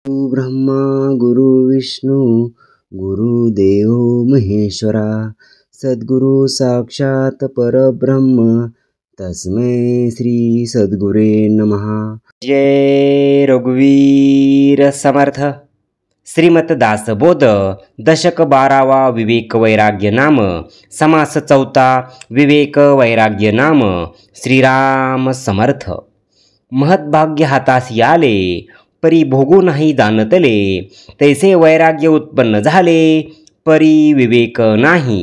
ब्रह्मा गुरु विष्णू गुरुदेव महेश्वरा सद्गुरु साक्षात परब्रह्म तस्मै श्री सद्गुरे नमः। जय रघुवीर समर्थ। श्रीमत दासबोध दशक 12वा विवेक वैराग्य नाम समास 4 विवेक वैराग्य नाम श्रीराम समर्थ। महद्भाग्य हातासी आले परी भोगू नाही जाणतले, तैसे वैराग्य उत्पन्न झाले परी विवेक नाही।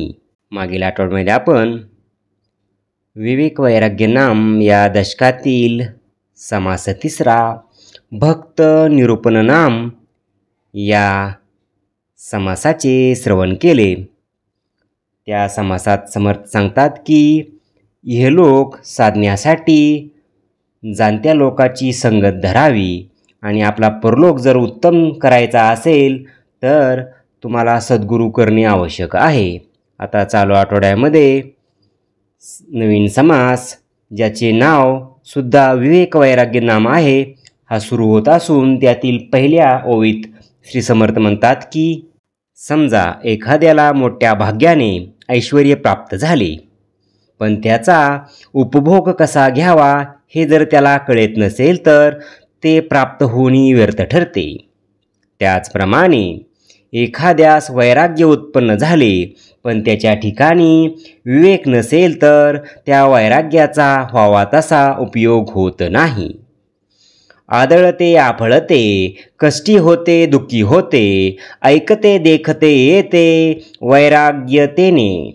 मागील आठवड्यामध्ये आपण विवेक वैराग्य नाम या दशकातील समास 3 भक्त निरूपण नाम या समासाचे श्रवण केले। त्या समासात समर्थ सांगतात की इहलोक साधण्यासाठी जाणत्या लोकाची संगत धरावी आणि आपला परलोक जर उत्तम करायचा असेल तर तुम्हाला सद्गुरू करणे आवश्यक आहे। आता चालू आठवड्यामध्ये नवीन समास ज्याचे नाव सुद्धा विवेक वैराग्य नाम आहे हा सुरू होत असून त्यातील पहिल्या ओळीत श्री समर्थ म्हणतात की समजा एखाद्याला मोठ्या भाग्याने ऐश्वर्य प्राप्त झाले, पण त्याचा उपभोग कसा घ्यावा हे जर त्याला कळत नसेल तर ते प्राप्त होणे व्यर्थ ठरते। त्याचप्रमाणे एखाद्यास वैराग्य उत्पन्न झाले पण त्याच्या ठिकाणी विवेक नसेल तर त्या वैराग्याचा व्हावा तसा उपयोग होत नाही। आदळते आफळते, कष्टी होते दुःखी होते, ऐकते देखते येते वैराग्यतेने।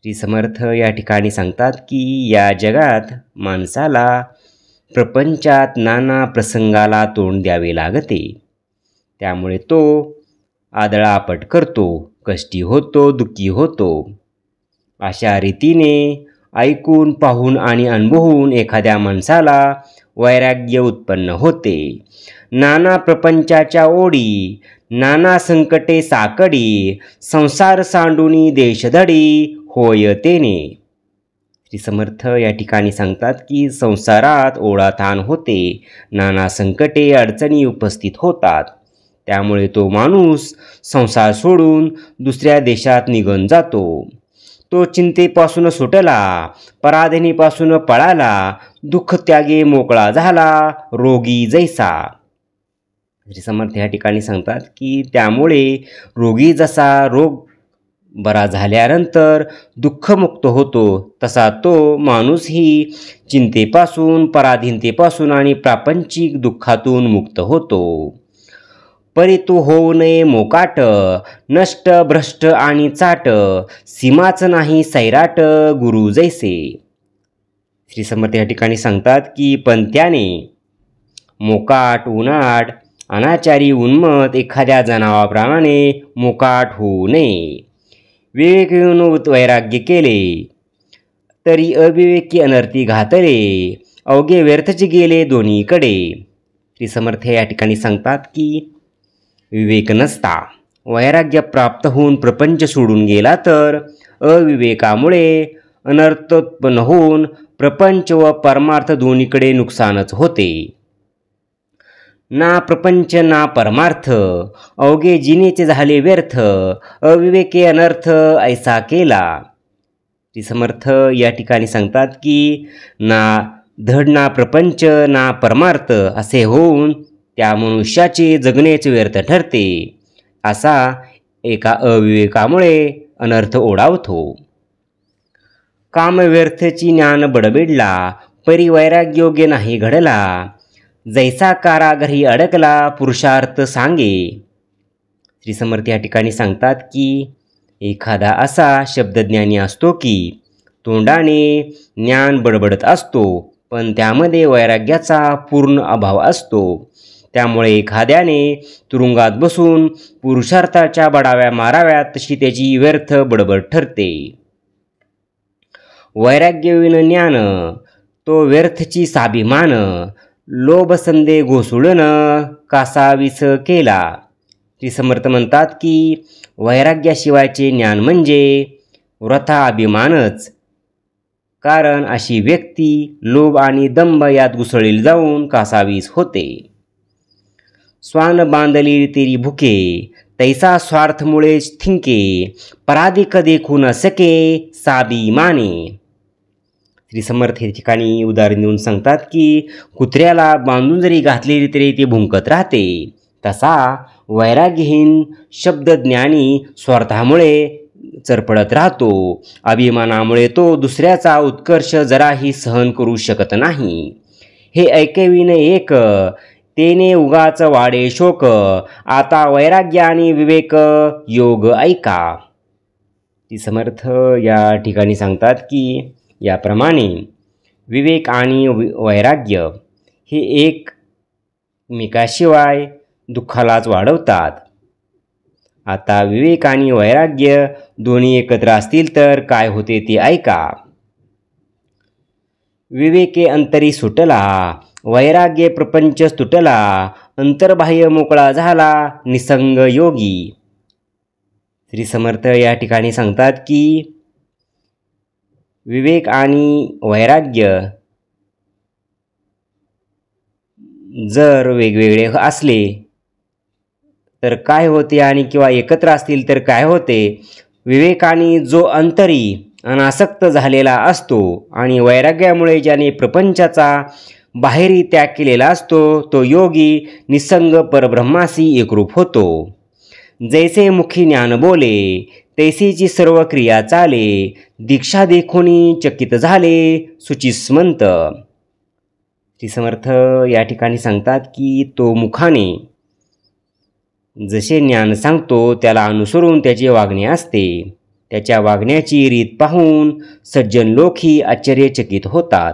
श्री समर्थ या ठिकाणी सांगतात की या जगात माणसाला प्रपंचात नाना प्रसंगाला तोंड द्यावे लागते, त्यामुळे तो आदळापट करतो, कष्टी होतो, दुःखी होतो। अशा रीतीने ऐकून पाहून आणि अनुभवून एखाद्या माणसाला वैराग्य उत्पन्न होते। नाना प्रपंचाच्या ओढी, नाना संकटे साकडी, संसार सांडूनी देशधडी होय तेने। श्री समर्थ या ठिकाणी सांगतात की संसारात ओढाताण होते, नाना संकटे अडचणी उपस्थित होतात, त्यामुळे तो माणूस संसार सोडून दुसऱ्या देशात निघून जातो। तो चिंतेपासून सुटला, पराधीनीपासून पळाला, दुःख त्यागे मोकळा झाला, रोगी जैसा। श्री समर्थ या ठिकाणी सांगतात की त्यामुळे रोगी जसा रोग बरा झाल्यानंतर दुःखमुक्त होतो तसा तो माणूसही चिंतेपासून, पराधीनतेपासून आणि प्रापंचिक दुःखातून मुक्त होतो। परितू होऊ नये मोकाट, नष्ट भ्रष्ट आणि चाट, सीमाच नाही सैराट गुरु जैसे। श्री समर्थ या ठिकाणी सांगतात की पण त्याने मोकाट, उनाट, अनाचारी, उन्मत एखाद्या जनावराप्रमाणे मोकाट होऊ नये। विवेकीन वैराग्य केले तरी अविवेकी अनर्थी घातले, अवघे व्यर्थच गेले दोन्हीकडे। श्री समर्थ या ठिकाणी सांगतात की विवेक नसता वैराग्य प्राप्त होऊन प्रपंच सोडून गेला तर अविवेकामुळे अनर्थ उत्पन्न होऊन प्रपंच व परमार्थ दोन्हीकडे नुकसानच होते। ना प्रपंच ना परमार्थ, अवघे जिनेचे झाले व्यर्थ, अविवेके अनर्थ ऐसा केला। श्री समर्थ या ठिकाणी सांगतात की ना धड ना प्रपंच ना परमार्थ असे होऊन त्या मनुष्याचे जगणेच व्यर्थ ठरते, असा एका अविवेकामुळे अनर्थ ओढावतो। काम व्यर्थची ज्ञान बडबडला, परी वैराग्य योग्य नाही घडला, जैसा कारागरी अडकला पुरुषार्थ सांगे। श्री समर्थ या ठिकाणी सांगतात की एखादा असा शब्दज्ञानी असतो की तोंडाने ज्ञान बडबडत असतो पण त्यामध्ये वैराग्याचा पूर्ण अभाव असतो, त्यामुळे एखाद्याने तुरुंगात बसून पुरुषार्थाच्या बडाव्या माराव्यात तशी त्याची व्यर्थ बडबड ठरते। वैराग्यविन ज्ञान तो व्यर्थची साभिमान, लोभ संदेह घोसुळन कासावीस केला। श्री समर्थ म्हणतात की वैराग्याशिवायचे ज्ञान म्हणजे वृथा अभिमानच, कारण अशी व्यक्ती लोभ आणि दंभ यात घुसळली जाऊन कासावीस होते। स्वान बांधली तेरी भुके, तैसा स्वार्थमुळेच थिंके, पराधिक देखू न सके साभिमाने. श्री समर्थ हे ठिकाणी उदाहरण देऊन सांगतात की कुत्र्याला बांधून जरी घातलेली तरी ते भुंकत राहते, तसा वैराग्यहीन शब्दज्ञानी स्वार्थामुळे चरपडत राहतो. अभिमानामुळे तो दुसऱ्याचा उत्कर्ष जराही सहन करू शकत नाही. हे ऐकविन एक, तेने उगाच वाडे शोक, आता वैराग्य आणि विवेक योग ऐका. ती समर्थ या ठिकाणी सांगतात की याप्रमाणे विवेक आणि वैराग्य हे एकमेकाशिवाय दुःखालाच वाढवतात. आता विवेक आणि वैराग्य दोन्ही एकत्र असतील तर काय होते ते ऐका. विवेके अंतरी सुटला, वैराग्य प्रपंच तुटला, अंतर्बाह्य मोकळा झाला निसंग योगी. श्री समर्थ या ठिकाणी सांगतात की विवेक आणि वैराग्य जर वेगवेगळे असले तर काय होते आणि किंवा एकत्र असतील तर काय होते. विवेकाने जो अंतरी अनासक्त झालेला असतो आणि वैराग्यामुळे ज्याने प्रपंचाचा बाहेरी त्याग केलेला असतो तो योगी निसंग परब्रह्मासी एकरूप होतो. जैसे मुखी ज्ञान बोले, तैसीची सर्व क्रिया चाले, दीक्षा देखोनी चकित झाले सुचिस्मंत. श्री समर्थ या ठिकाणी सांगतात की तो मुखाने जसे ज्ञान सांगतो त्याला अनुसरून त्याचे वागणे असते. त्याच्या वागण्याची रीत पाहून सज्जन लोकही आश्चर्यचकित होतात.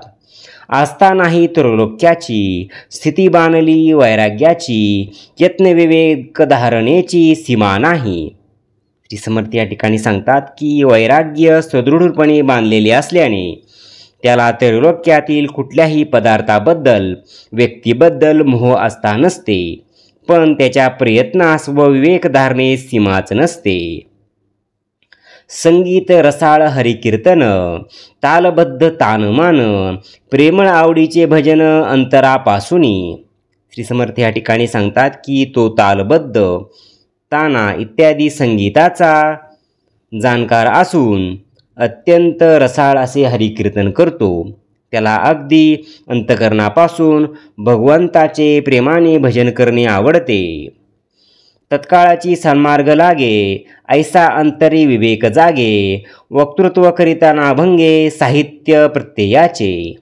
असतानाही त्रैलोक्याची स्थिती बाणली वैराग्याची, यत्न विवेक धारणेची सीमा नाही. श्री समर्थ या ठिकाणी सांगतात की वैराग्य सुदृढपणे बांधलेले असल्याने त्याला त्रैलोक्यातील कुठल्याही पदार्थाबद्दल व्यक्तीबद्दल मोह असता नसते, पण त्याच्या प्रयत्नास व विवेक धारणेस सीमाच नसते. संगीत रसाळ हरिकीर्तन, तालबद्ध तानमान, प्रेमळ आवडीचे भजन अंतरापासूनी. श्री समर्थ या ठिकाणी सांगतात की तो तालबद्ध ताना इत्यादी संगीताचा जाणकार असून अत्यंत रसाळ असे हरिकीर्तन करतो. त्याला अगदी अंतकरणापासून भगवंताचे प्रेमाने भजन करणे आवडते. तत्काळाची सन्मार्ग लागे, ऐसा अंतरी विवेक जागे, वक्तृत्व करिताना भंगे साहित्य प्रत्ययाचे.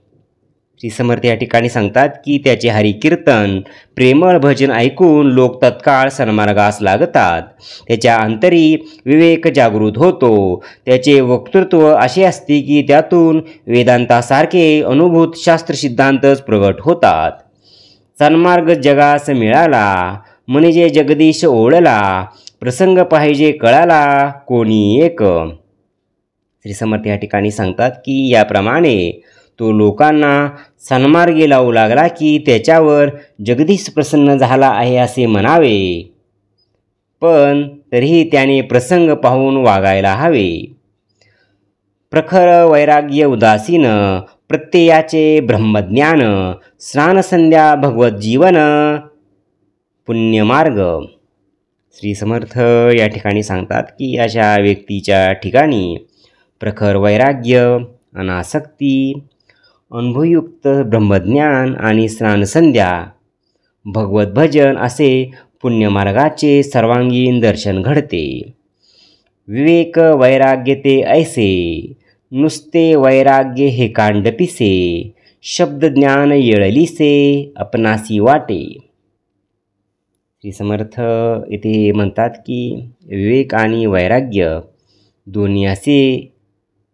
श्री समर्थ या ठिकाणी सांगतात की त्याचे हरिकीर्तन प्रेमळ भजन ऐकून लोक तत्काळ सन्मार्गास लागतात. त्याच्या अंतरी विवेक जागृत होतो. त्याचे वक्तृत्व असे असते की त्यातून वेदांतासारखे अनुभूत शास्त्रसिद्धांतच प्रगट होतात. सन्मार्ग जगास मिळाला म्हणजे जगदीश ओळला, प्रसंग पाहिजे कळाला कोणी एक. श्री समर्थ या ठिकाणी सांगतात की याप्रमाणे तो लोकांना सन्मार्गी लावू लागला की त्याच्यावर जगदीश प्रसन्न झाला आहे असे म्हणावे, पण तरीही त्याने प्रसंग पाहून वागायला हवे. प्रखर वैराग्य उदासीन, प्रत्ययाचे ब्रह्मज्ञान, स्नानसंध्या भगवत जीवन पुण्यमार्ग. श्री समर्थ या ठिकाणी सांगतात की अशा व्यक्तीच्या ठिकाणी प्रखर वैराग्य, अनासक्ती, अनुभवयुक्त ब्रह्मज्ञान आणि स्नानसंध्या भगवत भजन असे पुण्यमार्गाचे सर्वांगीण दर्शन घडते. विवेक वैराग्य ते ऐसे, नुसते वैराग्य हे कांड पिसे, शब्दज्ञान येळलीसे आपणासी वाटे. श्री समर्थ इथे म्हणतात की विवेक आणि वैराग्य दोन्ही असे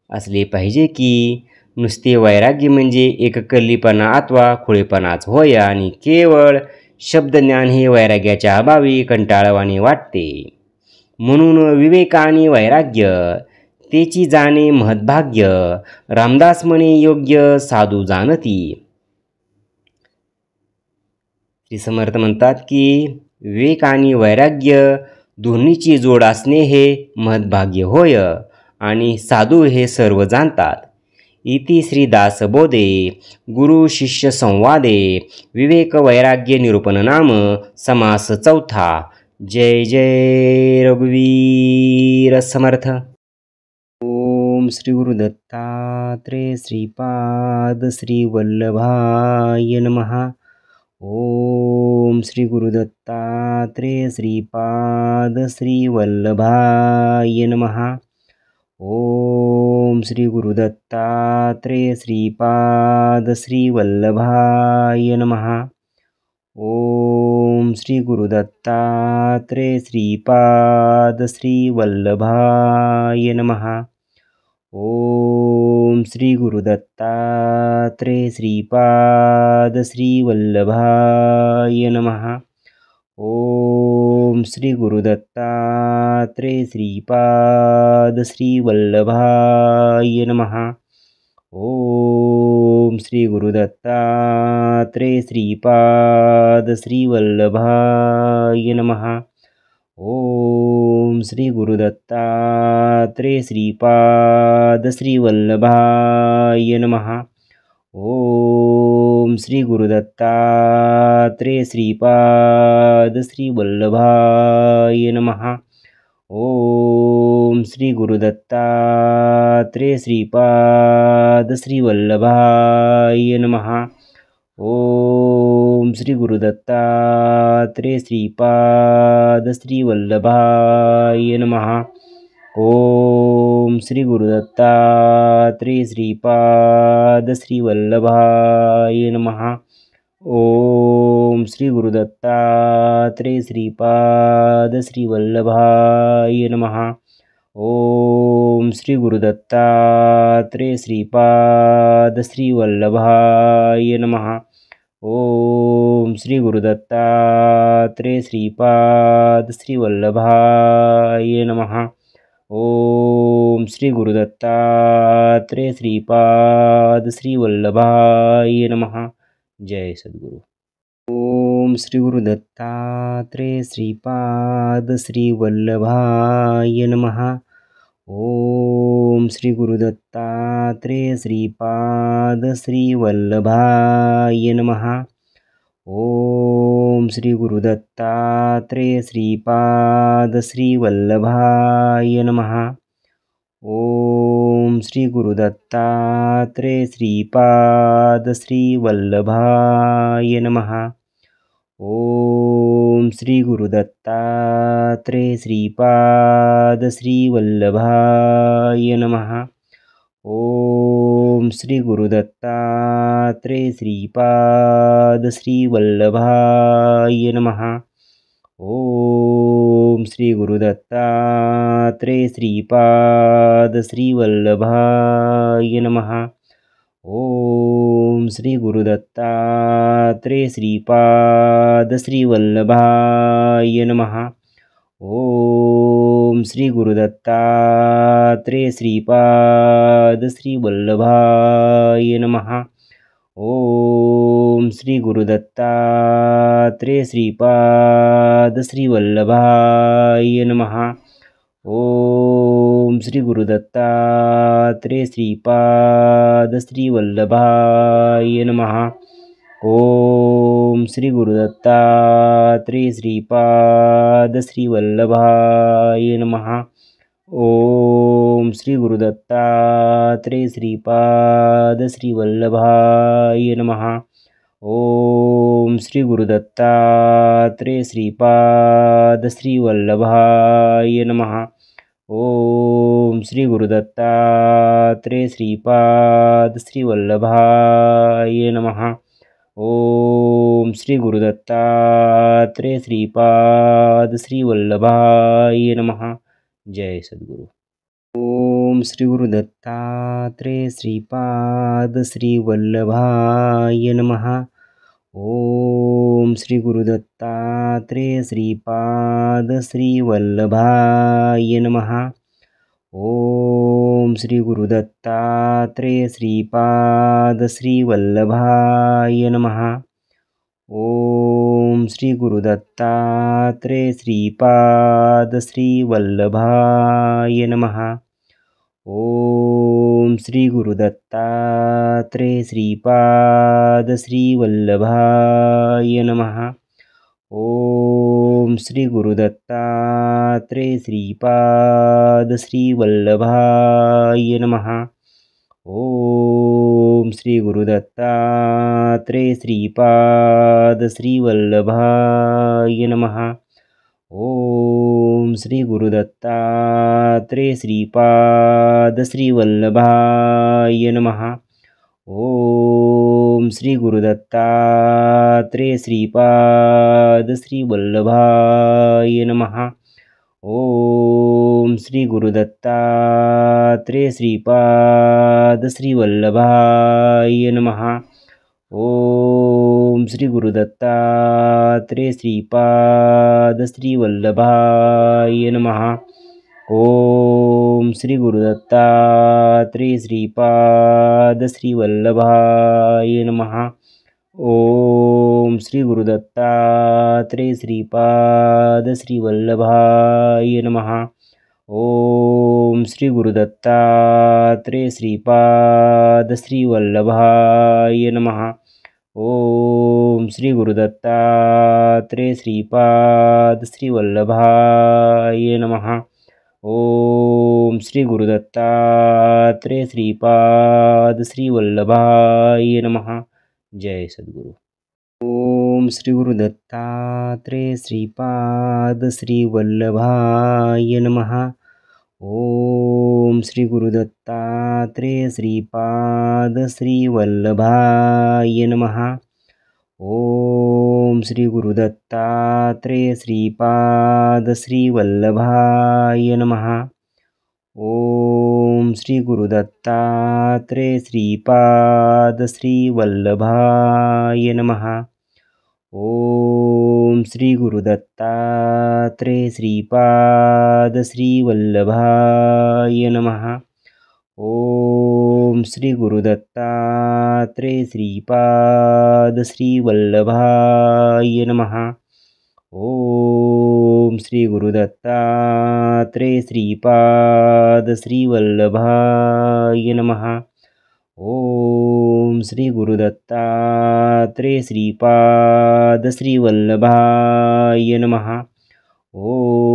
असले पाहिजे की नुसते वैराग्य म्हणजे एककल्लीपणा अथवा खुळेपणाच होय आणि केवळ शब्दज्ञान हे वैराग्याच्या अभावी कंटाळवाणे वाटते. म्हणून विवेक आणि वैराग्य तेची जाणे महद्भाग्य, रामदास म्हणे योग्य साधू जाणती. श्री समर्थ म्हणतात की विवेक आणि वैराग्य दोन्हीची जोड असणे हे महद्भाग्य होय आणि साधू हे सर्व जाणतात. इति श्रीदासबोधे गुरु शिष्य संवादे विवेक वैराग्य निरूपण नाम समास चौथा। जय जय रघुवीर समर्थ। ओम श्री गुरु दत्तात्रेय श्रीपाद श्री वल्लभाय नमः। ओम श्री गुरु दत्तात्रेय श्रीपाद श्री वल्लभाय नमः। ओम श्री गुरु दत्तात्रेय श्रीपाद श्री वल्लभाय नमः। ओम श्री गुरु दत्तात्रेय श्रीपाद श्री वल्लभाय नमः। ओम श्री गुरु दत्तात्रेय श्रीपाद श्री वल्लभाय नमः। ओम श्री गुरु दत्तात्रेय श्रीपाद श्री वल्लभाय नमः। ओम श्री गुरु दत्तात्रेय श्रीपाद श्री वल्लभाय नमः। ओम श्री गुरु दत्तात्रेय श्रीपाद श्री वल्लभाय नमः। ओम श्री गुरु दत्तात्रेय श्रीपाद श्री वल्लभाय नमः। ओम श्री गुरु दत्तात्रेय श्रीपाद श्री वल्लभाय नमः। ओम श्री गुरु दत्तात्रेय श्रीपाद श्री वल्लभाय नमः। ओम श्री गुरु दत्तात्रेय श्रीपाद श्री वल्लभाय नमः। ओम श्री गुरु दत्तात्रेय श्रीपाद श्री वल्लभाय नमः। ओम श्री गुरु दत्तात्रेय श्रीपाद श्री वल्लभाय नमः। ओम श्री गुरु दत्तात्रेय श्रीपाद श्री वल्लभाय नमः। ओम श्री गुरु दत्तात्रेय श्रीपाद श्री वल्लभाय नमः। जय सद्गुरु। ओम श्री गुरु दत्तात्रेय श्रीपाद श्री वल्लभाय नमः। ओम श्री गुरु दत्तात्रेय श्रीपाद श्री वल्लभाय नमः। ओम श्री गुरु दत्तात्रेय श्रीपाद श्री वल्लभाय नमः। ओम श्री गुरु दत्तात्रेय श्रीपाद श्री वल्लभाय नमः। ओम श्री गुरु दत्तात्रेय श्रीपाद श्री वल्लभाय नमः। ओम श्री गुरु दत्तात्रेय श्रीपाद श्री वल्लभाय नमः। ओम श्री गुरु दत्तात्रेय श्रीपाद श्री वल्लभाय नमः। ओम श्री गुरु दत्तात्रेय श्रीपाद श्री वल्लभाय नमः। ओम श्री गुरु दत्तात्रेय श्रीपाद श्री वल्लभाय नमः। ओम श्री गुरु दत्तात्रेय श्रीपाद श्री वल्लभाय नमः। ओम श्री गुरु दत्तात्रेय श्रीपाद श्री वल्लभाय नमः। ओम श्री गुरु दत्तात्रेय श्रीपाद श्री वल्लभाय नमः। ओम श्री गुरु दत्तात्रेय श्रीपाद श्री वल्लभाय नमः। ओम श्री गुरु दत्तात्रेय श्रीपाद श्री वल्लभाय नमः। ओम श्री गुरु दत्तात्रेय श्रीपाद श्री वल्लभाय नमः। ओम श्री गुरु दत्तात्रेय श्रीपाद श्री वल्लभाय नमः। जय सद्गुरु। ओम श्री गुरु दत्तात्रेय श्रीपाद श्री वल्लभाय नमः। ओम श्री गुरु दत्तात्रेय श्रीपाद श्री वल्लभाय नमः। ओम श्री गुरु दत्तात्रेय श्रीपाद श्री वल्लभाय नमः। ओम श्री गुरु दत्तात्रेय श्रीपाद श्री वल्लभाय नमः। ओम श्री गुरुदत्तात्रेय श्रीपाद श्रीवल्लभाय नमः. ओम श्री गुरुदत्तात्रेय श्रीपाद श्रीवल्लभाय नमः. ओम श्री गुरुदत्तात्रेय श्रीपाद श्रीवल्लभाय नमः. ओम श्री गुरुदत्तात्रेय श्रीपाद श्रीवल्लभाय नमः. ओम श्री गुरुदत्तात्रेय श्रीपाद श्रीवल्लभाय नमः. ओम श्री गुरुदत्तात्रेय श्रीपाद श्रीवल्लभाय नमः. ओम श्री गुरुदत्तात्रेय श्रीपाद श्रीवल्लभाय नमः. ओम श्री गुरुदत्तात्रेय श्रीपाद श्रीवल्लभाय नमः. ओम श्री गुरुदत्तात्रेय श्रीपाद श्रीवल्लभाय नमः. ओम श्री गुरुदत्तात्रेय श्रीपाद श्रीवल्लभाय नमः. ओम श्री गुरुदत्तात्रेय श्रीपाद श्रीवल्लभाय नमः. ओम श्री गुरुदत्तात्रेय श्रीपाद श्रीवल्लभाय नमः. जय सद्गुरु. ओम श्री गुरुदत्तात्रेय श्रीपाद श्रीवल्लभाय नमः. ओम श्री गुरुदत्तात्रेय श्रीपाद श्रीवल्लभाय नमः. ओम श्री गुरुदत्तात्रेय श्रीपाद श्रीवल्लभाय नमः. ओम श्री गुरुदत्तात्रेय श्रीपाद श्रीवल्लभाय नमः. ओम श्री गुरुदत्तात्रेय श्रीपाद श्रीवल्लभाय नमः. ओम श्री गुरुदत्तात्रेय श्रीपाद श्रीवल्लभाय नमः. ओम श्री गुरुदत्तात्रेय श्रीपाद श्रीवल्लभाय नमः. ओम श्री गुरुदत्तात्रेय श्रीपाद श्रीवल्लभाय नमः.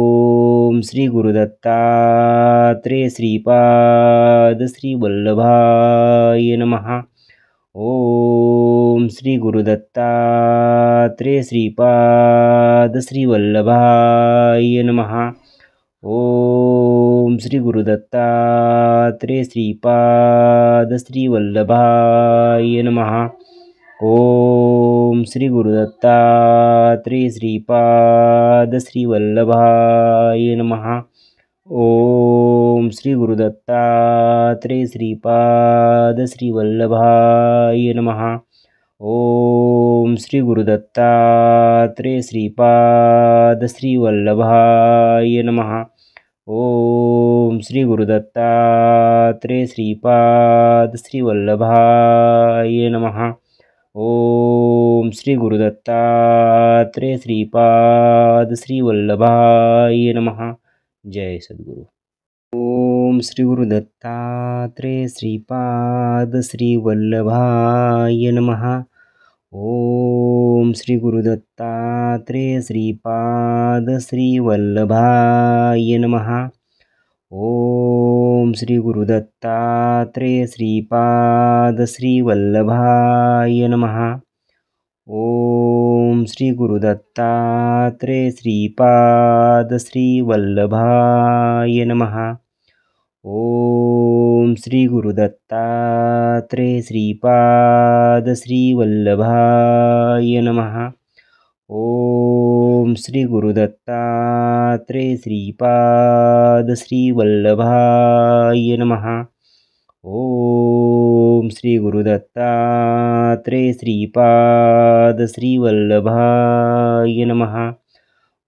ओम श्री गुरुदत्तात्रेय श्रीपाद श्रीवल्लभाय नमः. ओम श्री गुरुदत्तात्रेय श्रीपाद श्रीवल्लभाय नमः. ओम श्री गुरुदत्तात्रेय श्रीपाद श्रीवल्लभाय नमः. ओम श्री गुरुदत्तात्रेय श्रीपाद श्रीवल्लभाय नमः. ओम श्री गुरुदत्तात्रेय श्रीपाद श्रीवल्लभाय नमः. ओम श्री गुरुदत्तात्रेय श्रीपाद श्रीवल्लभाय नमः. ओम श्री गुरुदत्तात्रेय श्रीपाद श्रीवल्लभाय नमः. ओम श्री गुरुदत्तात्रेय श्रीपाद श्रीवल्लभाय नमः. जय सद्गुरु. ओम श्री गुरुदत्तात्रेय श्रीपाद श्रीवल्लभाय नमः. ओम श्री गुरुदत्तात्रेय श्रीपाद श्रीवल्लभाय नमः. ओम श्री गुरुदत्तात्रेय श्रीपाद श्रीवल्लभाय नमः. ओम श्री गुरुदत्तात्रेय श्रीपाद श्रीवल्लभाय नमः. ओम श्री गुरुदत्तात्रेय श्रीपाद श्रीवल्लभाय नमः. ओम श्री गुरुदत्तात्रेय श्रीपाद श्रीवल्लभाय नमः. ओम श्री गुरुदत्तात्रेय श्रीपाद श्रीवल्लभाय नमः.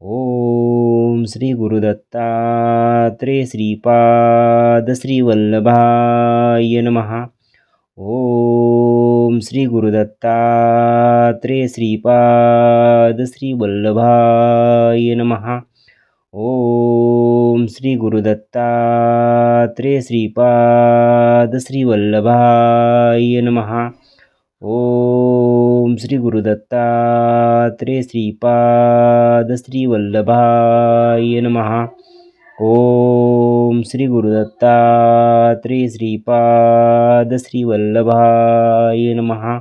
ओम श्री गुरुदत्तात्रेय श्रीपाद श्रीवल्लभाय नमः. ओम श्री गुरुदत्तात्रेय श्रीपाद श्रीवल्लभाय नमः. ओम श्री गुरुदत्तात्रेय श्रीपाद श्रीवल्लभाय नमः। ओम श्री गुरुदत्तात्रेय श्रीपाद श्रीवल्लभाय नमः। ओम श्री गुरुदत्तात्रेय श्रीपाद श्रीवल्लभाय नमः।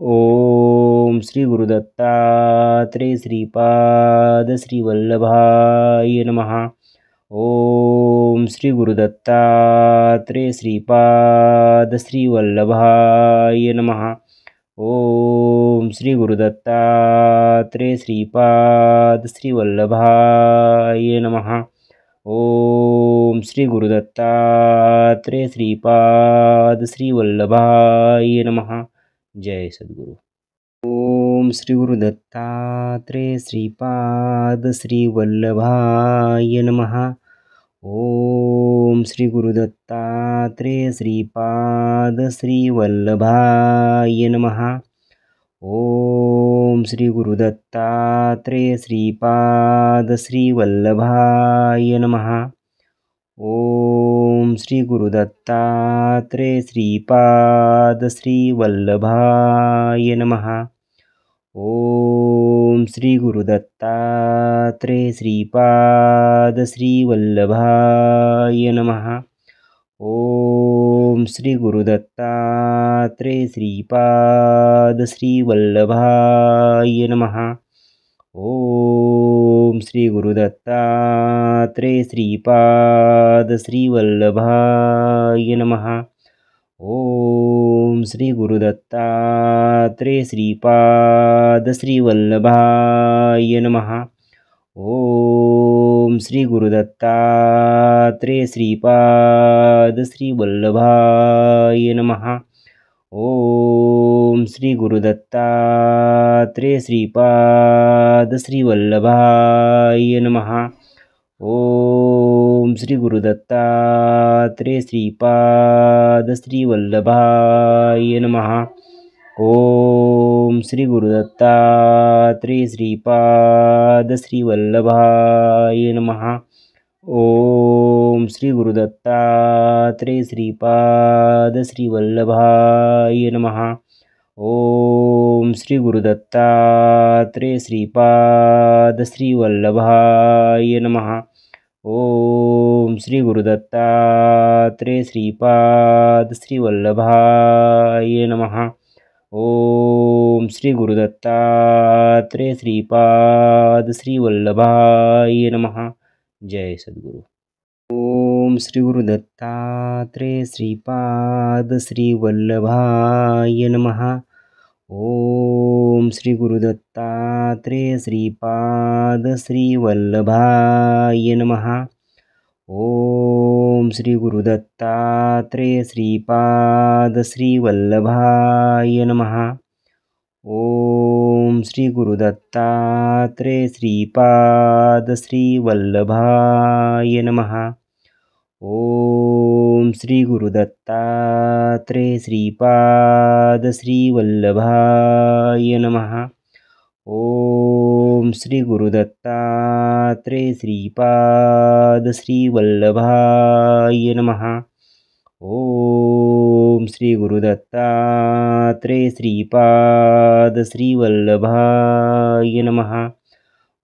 ओम श्री गुरुदत्तात्रेय श्रीपाद श्रीवल्लभाय नमः। ओम श्री गुरुदत्तात्रेय श्रीपाद श्रीवल्लभाय नमः। ओम श्री गुरुदत्तात्रेय श्रीपाद श्रीवल्लभाय नमः। ओम श्री गुरुदत्तात्रेय श्रीपाद श्रीवल्लभाय नमः। जय सद्गुरु। ओम श्री गुरुदत्तात्रेय श्रीपाद श्रीवल्लभाय नमः। ओम श्री गुरुदत्तात्रेय श्रीपाद श्रीवल्लभाय नमः। ओम श्री गुरुदत्तात्रेय श्रीपाद श्रीवल्लभाय नमः। ओम श्री गुरुदत्तात्रेय श्रीपाद श्रीवल्लभाय नमः। ओम श्री गुरुदत्तात्रेय श्रीपाद श्रीवल्लभाय नमः। ओम श्री गुरुदत्तात्रेय श्रीपाद श्रीवल्लभाय नमः। ओम श्री गुरुदत्तात्रेय श्रीपाद श्रीवल्लभाय नमः। ओम श्री गुरुदत्तात्रेय श्रीपाद श्रीवल्लभाय नमः। ओम श्री गुरुदत्तात्रेय श्रीपाद श्रीवल्लभाय नमः। ओम श्री गुरुदत्तात्रेय श्रीपाद श्रीवल्लभाय नमः। ओम श्री गुरुदत्तात्रेय श्रीपाद श्रीवल्लभाय नमः। ओम श्री गुरुदत्तात्रेय श्रीपाद श्रीवल्लभाय नमः। ओम श्री गुरुदत्तात्रेय श्रीपाद श्रीवल्लभाय नमः। ओम श्री गुरुदत्तात्रेय श्रीपाद श्रीवल्लभाय नमः। ओम श्री गुरुदत्तात्रेय श्रीपाद श्रीवल्लभाय नमः। ओम श्री गुरुदत्तात्रेय श्रीपाद श्रीवल्लभाय नमः। जय सद्गुरु। ओम श्री गुरुदत्तात्रेय श्रीपाद श्रीवल्लभाय नमः। ओम श्री गुरुदत्तात्रेय श्रीपाद श्रीवल्लभाय नमः। ओम श्री गुरुदत्तात्रेय श्रीपाद श्रीवल्लभाय नमः। ओम श्री गुरुदत्तात्रेय श्रीपाद श्रीवल्लभाय नमः। ओम श्री गुरुदत्तात्रेय श्रीपाद श्रीवल्लभाय नमः। ओम श्री गुरुदत्तात्रेय श्रीपाद श्रीवल्लभाय नमः। ओम श्री गुरुदत्तात्रेय श्रीपाद श्रीवल्लभाय नमः।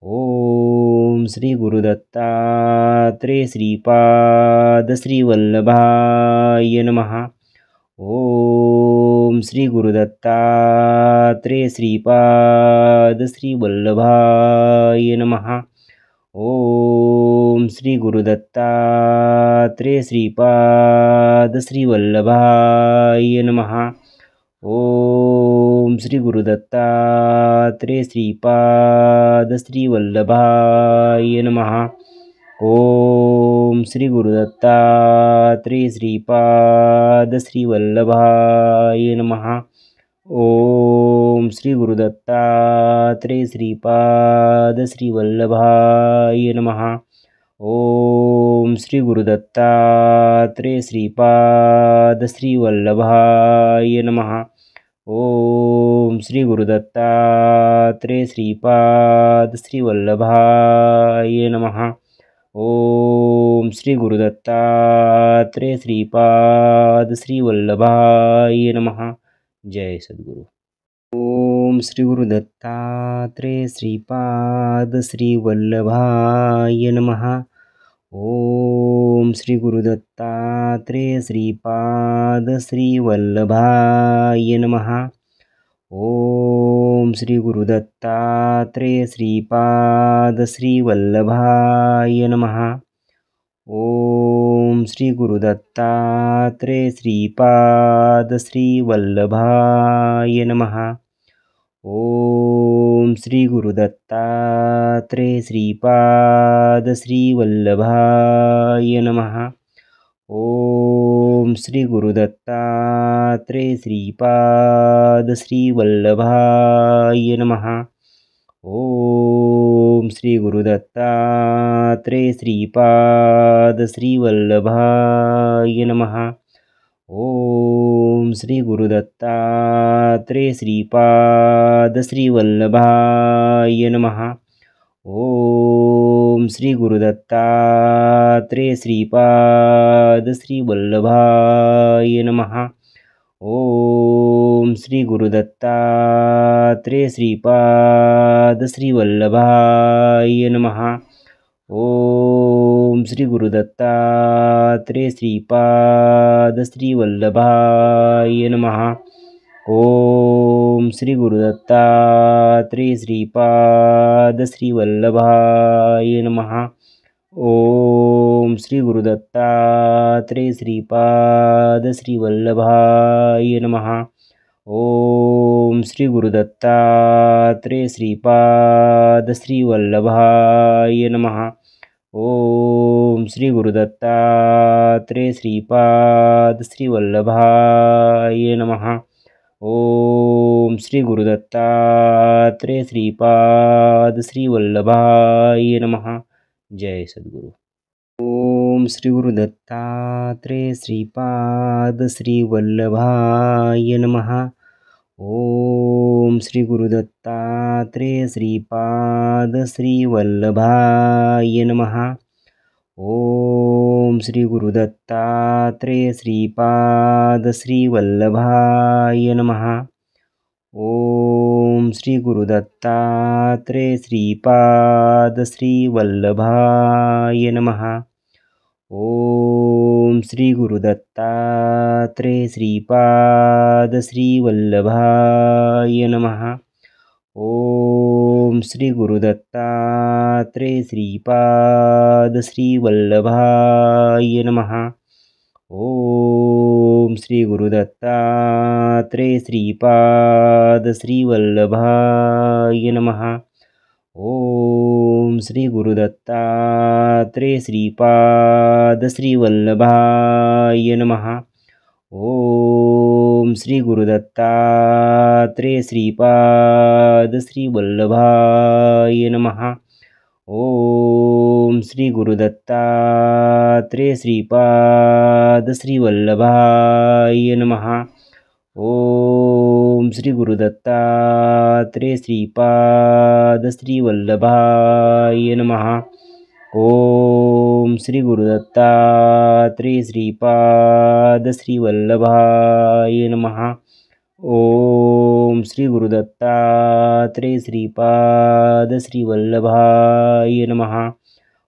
ओम श्री गुरुदत्तात्रेय श्रीपाद श्रीवल्लभाय नमः। ओम श्री गुरुदत्तात्रेय श्रीपाद श्रीवल्लभाय नमः। ओम श्री गुरुदत्तात्रेय श्रीपाद श्रीवल्लभाय नमः। ओम श्री गुरुदत्तात्रेय श्रीपाद श्रीवल्लभाय नमः। ओम श्री गुरुदत्तात्रेय श्रीपाद श्रीवल्लभाय नमः। ओम श्री गुरुदत्तात्रेय श्रीपाद श्रीवल्लभाय नमः। ओम श्री गुरुदत्तात्रेय श्रीपाद श्रीवल्लभाय नमः। ओम श्री गुरुदत्तात्रेय श्रीपाद श्रीवल्लभाय नमः। ओम श्री गुरुदत्तात्रेय श्रीपाद श्रीवल्लभाय नमः। जय सद्गुरु। ओम श्री गुरुदत्तात्रेय श्रीपाद श्रीवल्लभाय नमः। ओम श्री गुरुदत्तात्रेय श्रीपाद श्रीवल्लभाय नमः। ओम श्री गुरुदत्तात्रेय श्रीपाद श्रीवल्लभाय नमः। ओम श्री गुरुदत्तात्रेय श्रीपाद श्रीवल्लभाय नमः। ओम श्री गुरुदत्तात्रेय श्रीपाद श्रीवल्लभाय नमः। ओम श्री गुरुदत्तात्रेय श्रीपाद श्रीवल्लभाय नमः। ओम श्री गुरुदत्तात्रेय श्रीपाद श्रीवल्लभाय नमः। ओम श्री गुरुदत्तात्रेय श्रीपाद श्रीवल्लभाय नमः। ओम श्री गुरुदत्तात्रेय श्रीपाद श्रीवल्लभाय नमः। ओम श्री गुरुदत्तात्रेय श्रीपाद श्रीवल्लभाय नमः। ओम श्री गुरुदत्तात्रेय श्रीपाद श्रीवल्लभाय नमः। ओम श्री गुरुदत्तात्रेय श्रीपाद श्रीवल्लभाय नमः। ओम श्री गुरुदत्तात्रेय श्रीपाद श्रीवल्लभाय नमः। ओम श्री गुरुदत्तात्रेय श्रीपाद श्रीवल्लभाय नमः। ओम श्री गुरुदत्तात्रेय श्रीपाद श्रीवल्लभाय नमः। ओम श्री गुरुदत्तात्रेय श्रीपाद श्रीवल्लभाय नमः। जय सद्गुरु। ओम श्री गुरुदत्तात्रेय श्रीपाद श्रीवल्लभाय नमः। ओम श्री गुरुदत्तात्रेय श्रीपाद श्रीवल्लभाय नमः। ओम श्री गुरुदत्तात्रेय श्रीपाद श्रीवल्लभाय नमः। ओम श्री गुरुदत्तात्रेय श्रीपाद श्रीवल्लभाय नमः। ओम श्री गुरुदत्तात्रेय श्रीपाद श्रीवल्लभाय नमः। ओम श्री गुरुदत्तात्रेय श्रीपाद श्रीवल्लभाय नमः। ओम श्री गुरुदत्तात्रेय श्रीपाद श्रीवल्लभाय नमः। ओम श्री गुरुदत्तात्रेय श्रीपाद श्रीवल्लभाय नमः। ओम श्री गुरुदत्तात्रेय श्रीपाद श्रीवल्लभाय नमः। ओम श्री गुरुदत्तात्रेय श्रीपाद श्रीवल्लभाय नमः। ओम श्री गुरुदत्तात्रेय श्रीपाद श्रीवल्लभाय नमः। ओम श्री गुरुदत्तात्रेय श्रीपाद श्रीवल्लभाय नमः। ओम श्री गुरुदत्तात्रेय श्रीपाद श्रीवल्लभाय नमः।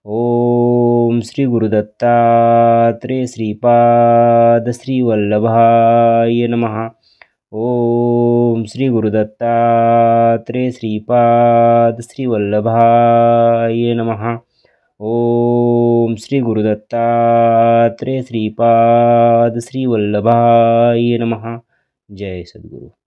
ओम श्री गुरुदत्तात्रेय श्रीपाद श्रीवल्लभाय नमः। ओम श्री गुरुदत्तात्रेय श्रीपाद श्रीवल्लभाय नमः। ओम श्री गुरुदत्तात्रेय श्रीपाद श्रीवल्लभाय नमः। जय सद्गुरु।